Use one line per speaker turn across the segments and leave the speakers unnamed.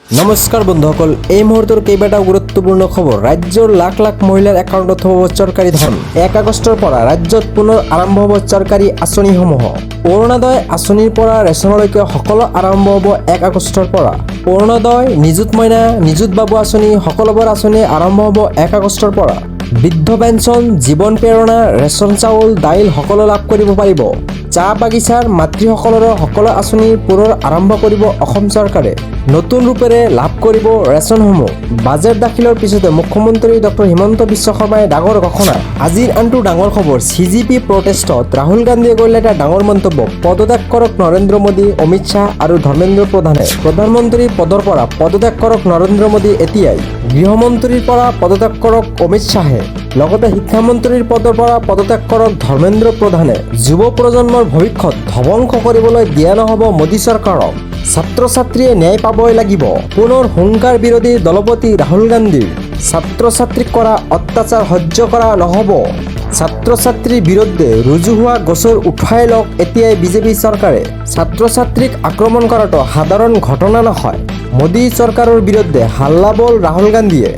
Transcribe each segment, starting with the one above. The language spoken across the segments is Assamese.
নমস্কাৰ বন্ধুসকল, এই মুহূৰ্তৰ কেইবাটাও গুৰুত্বপূৰ্ণ খবৰ। ৰাজ্যৰ লাখ লাখ মহিলাৰ একাউণ্টত হ'ব চৰকাৰী ধন। 1 আগষ্টৰ পৰা ৰাজ্যত পুনৰ আৰম্ভ হ'ব চৰকাৰী আঁচনিসমূহ। অৰুণোদয় আঁচনিৰ পৰা ৰেচনলৈকে সকলো আৰম্ভ হ'ব 1 আগষ্টৰ পৰা। অৰুণোদয়, নিযুত মইনা, নিযুত বাবু আঁচনি সকলোবোৰ আঁচনি আৰম্ভ হ'ব 1 আগষ্টৰ পৰা। বৃদ্ধ পেঞ্চন, জীৱন প্ৰেৰণা, ৰেচন চাউল, দাইল সকলো লাভ কৰিব পাৰিব। চাহ বাগিচাৰ মাতৃসকলৰো সকলো আঁচনি পুনৰ আৰম্ভ কৰিব অসম চৰকাৰে। নতুন ৰূপেৰে লাভ কৰিব ৰেচনসমূহ। বাজেট দাখিলৰ পিছতে মুখ্যমন্ত্ৰী ডক্টৰ হিমন্ত বিশ্ব শৰ্মাই ডাঙৰ ঘোষণা। আজিৰ আনটো ডাঙৰ খবৰ, CGP প্ৰটেষ্টত ৰাহুল গান্ধীয়ে কৰিলে এটা ডাঙৰ মন্তব্য। পদত্যাগ কৰক নৰেন্দ্ৰ মোদী, অমিত শ্বাহ আৰু ধৰ্মেন্দ্ৰ প্ৰধানে। প্ৰধানমন্ত্ৰী পদৰ পৰা পদত্যাগ কৰক নৰেন্দ্ৰ মোদী এতিয়াই। গৃহমন্ত্ৰীৰ পৰা পদত্যাগ কৰক অমিত শ্বাহে। লগতে শিক্ষামন্ত্ৰীৰ পদৰ পৰা পদত্যাগ কৰক ধৰ্মেন্দ্ৰ প্ৰধানে। যুৱ প্ৰজন্মৰ ভৱিষ্যত ধ্বংস কৰিবলৈ দিয়া নহ'ব মোদী চৰকাৰক। ছাত্ৰ ছাত্ৰীয়ে ন্যায় পাবই লাগিব। পুনৰ হুংকাৰ বিৰোধী দলপতি ৰাহুল গান্ধীৰ। ছাত্ৰ ছাত্ৰীক কৰা অত্যাচাৰ সহ্য কৰা নহ'ব। ছাত্ৰ ছাত্ৰীৰ বিৰুদ্ধে ৰুজু হোৱা গোচৰ উঠাই লওক এতিয়াই বিজেপি চৰকাৰে। ছাত্ৰ ছাত্ৰীক আক্ৰমণ কৰাটো সাধাৰণ ঘটনা নহয়। মোদী চৰকাৰৰ বিৰুদ্ধে হাল্লা বল ৰাহুল গান্ধীয়ে।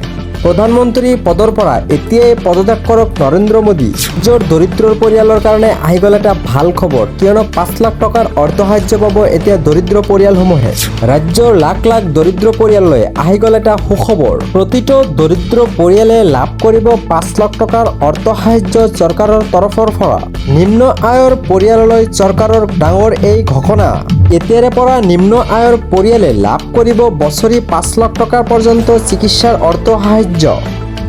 প্ৰধানমন্ত্ৰী পদৰ পৰা এতিয়াই পদত্যাগ কৰক নৰেন্দ্ৰ মোদী। ৰাজ্যৰ দৰিদ্ৰৰ পৰিয়ালৰ কাৰণে আহি গ'ল এটা ভাল খবৰ, কিয়নো 5 লাখ টকাৰ অৰ্থসাহায্য পাব এতিয়া দৰিদ্ৰ পৰিয়ালসমূহে। ৰাজ্যৰ লাখ লাখ দৰিদ্ৰ পৰিয়াললৈ আহি গ'ল এটা সুখবৰ। প্ৰতিটো দৰিদ্ৰ পৰিয়ালে লাভ কৰিব 5 লাখ টকাৰ অৰ্থসাহায্য চৰকাৰৰ তৰফৰ পৰা। নিম্ন আয়ৰ পৰিয়াললৈ চৰকাৰৰ ডাঙৰ এই ঘোষণা। এতিয়াৰে পৰা নিম্ন আয়ৰ পৰিয়ালে লাভ কৰিব বছৰি 5 লাখ টকা পৰ্যন্ত চিকিৎসাৰ অৰ্থসাহায্য।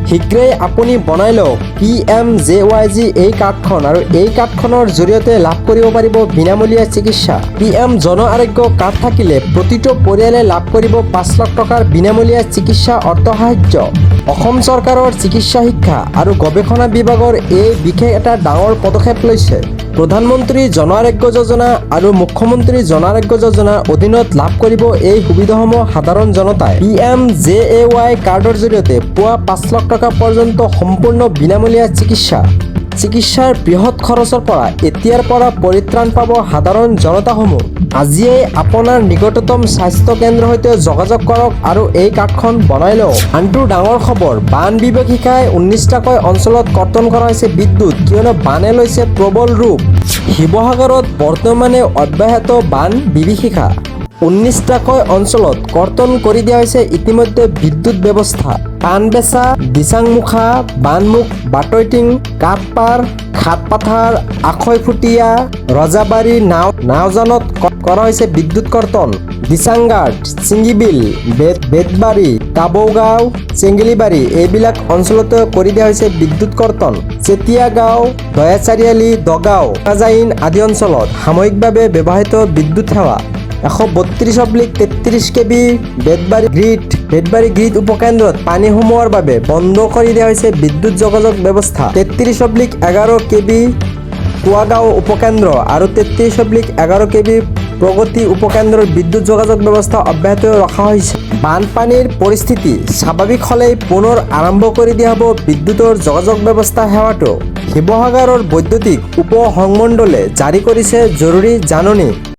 শীঘ্ৰেই আপুনি বনাই লওক PMJYG এই কাৰ্ডখন, আৰু এই কাৰ্ডখনৰ জৰিয়তে লাভ কৰিব পাৰিব বিনামূলীয়া চিকিৎসা। PM জন আৰোগ্য কাৰ্ড থাকিলে প্ৰতিটো পৰিয়ালে লাভ কৰিব 5 লাখ টকাৰ বিনামূলীয়া চিকিৎসা অৰ্থসাহায্য। অসম চৰকাৰৰ চিকিৎসা শিক্ষা আৰু গৱেষণা বিভাগৰ এই বিশেষ এটা ডাঙৰ পদক্ষেপ লৈছে। প্ৰধানমন্ত্ৰী জন আৰোগ্য যোজনা আৰু মুখ্যমন্ত্ৰী জন আৰোগ্য যোজনাৰ অধীনত লাভ কৰিব এই সুবিধাসমূহ সাধাৰণ জনতাই। PMJAY কাৰ্ডৰ জৰিয়তে পোৱা 5 লাখ টকা পৰ্যন্ত সম্পূৰ্ণ বিনামূলীয়া চিকিৎসা। চিকিৎসাৰ বৃহৎ খৰচৰ পৰা এতিয়াৰ পৰা পৰিত্ৰাণ পাব সাধাৰণ জনতাসমূহ। আজিয়েই আপোনাৰ নিকটতম স্বাস্থ্য কেন্দ্ৰৰ সৈতে যোগাযোগ কৰক আৰু এই কাৰ্ডখন বনাই লওক। আনটো ডাঙৰ খবৰ, বান বিভীষিকাই 19টাকৈ অঞ্চলত কৰ্তন কৰা হৈছে বিদ্যুৎ, কিয়নো বানে লৈছে প্ৰবল ৰূপ। শিৱসাগৰত বৰ্তমানে অব্যাহত বান বিভীষিকা। 19টাকৈ অঞ্চলত কৰ্তন কৰি দিয়া হৈছে ইতিমধ্যে বিদ্যুৎ ব্যৱস্থা। পানবেচা, দিচাংমুখা, বানমুখ, বাটৈটিং, কাঠপাৰ, খাটপাথাৰ, আখৈফুটীয়া, ৰজাবাৰী, নাওজানত কৰা হৈছে বিদ্যুৎ কৰ্তন। দিচাংঘাট, চিঙিবিল, বেতবাৰী, কাবৌগাঁও, চেঙেলিবাৰী এইবিলাক অঞ্চলতে কৰি দিয়া হৈছে বিদ্যুৎ কৰ্তন। চেতিয়াগাঁও, দয়া চাৰিআলি, দগাঁও, কাজাইন আদি অঞ্চলত সাময়িকভাৱে ব্যৱহৃত বিদ্যুৎ সেৱা। 132/33 kV বেতবাৰী গ্ৰীড উপকেন্দ্ৰত পানী সোমোৱাৰ বাবে বন্ধ কৰি দিয়া হৈছে বিদ্যুৎ যোগাযোগ ব্যৱস্থা। 33/11 kV কুৱাগাঁও উপকেন্দ্ৰ আৰু 33/11 kV প্ৰগতি উপকেন্দ্ৰৰ বিদ্যুৎ যোগাযোগ ব্যৱস্থা অব্যাহত ৰখা হৈছে। বানপানীৰ পৰিস্থিতি স্বাভাৱিক হ'লেই পুনৰ আৰম্ভ কৰি দিয়া হ'ব বিদ্যুৎৰ যোগাযোগ ব্যৱস্থা সেৱাটো। শিৱসাগৰৰ বৈদ্যুতিক উপ সংমণ্ডলে জাৰি কৰিছে জৰুৰী জাননী।